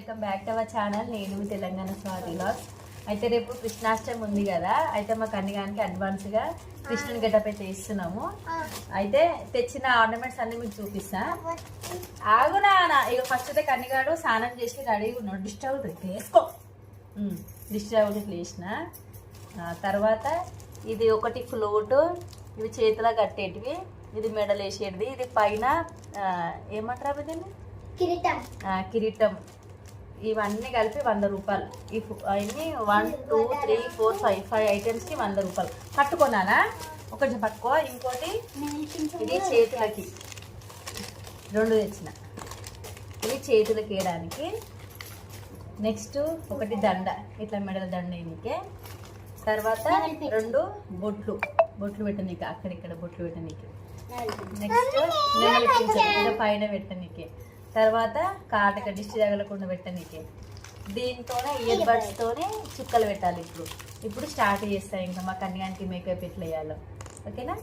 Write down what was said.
Welcome back to our channel. నేను మీ Telangana Swathi vlogs. అయితే రేపు కృష్ణాష్టమి ఉంది కదా, అయితే మా కన్యగానికి అడ్వాన్స్గా కృష్ణుని గెటప్ అయితే ఇస్తున్నాము. అయితే తెచ్చిన ఆర్నమెంట్స్ అన్ని మీకు చూపిస్తా. ఆగునా ఇక ఫస్ట్ అయితే కన్యగాడు స్నానం చేసి రెడీగా ఉన్నాడు. డిస్టర్బ్ వేసుకో, డిస్టర్బ్ ఇట్లా వేసిన తర్వాత ఇది ఒకటి ఫ్లూటు, ఇవి చేతిలో కట్టేటివి, ఇది మెడలు వేసేటిది, ఇది పైన ఏమంటారు దీన్ని కిరీటం. ఇవన్నీ కలిపి 100 రూపాయలు. ఇవన్నీ 1 2 3 4 5 ఐటమ్స్కి 100 రూపాయలు. పట్టుకున్నానా ఒకటి పట్టుకో. ఇంకోటి ఇది చేతులకి 2 తెచ్చిన, ఇవి చేతులకి వేయడానికి. నెక్స్ట్ ఒకటి దండ, ఇట్లా మెడల దండ వేయనికే. తర్వాత 2 బొట్లు పెట్టనీకి, అక్కడిక్కడ బొట్లు పెట్టనీకి. నెక్స్ట్ నెమలి పైన పెట్టనీకి. తర్వాత కాటక దిష్టి తగలకుండా పెట్టనీకి. దీంతోనే ఇయర్ బడ్స్ తోనే చుక్కలు పెట్టాలి. ఇప్పుడు స్టార్ట్ చేస్తాయి ఇంకా మా కన్యానికి మేకప్ ఎట్లా వేయాలో. ఓకేనా?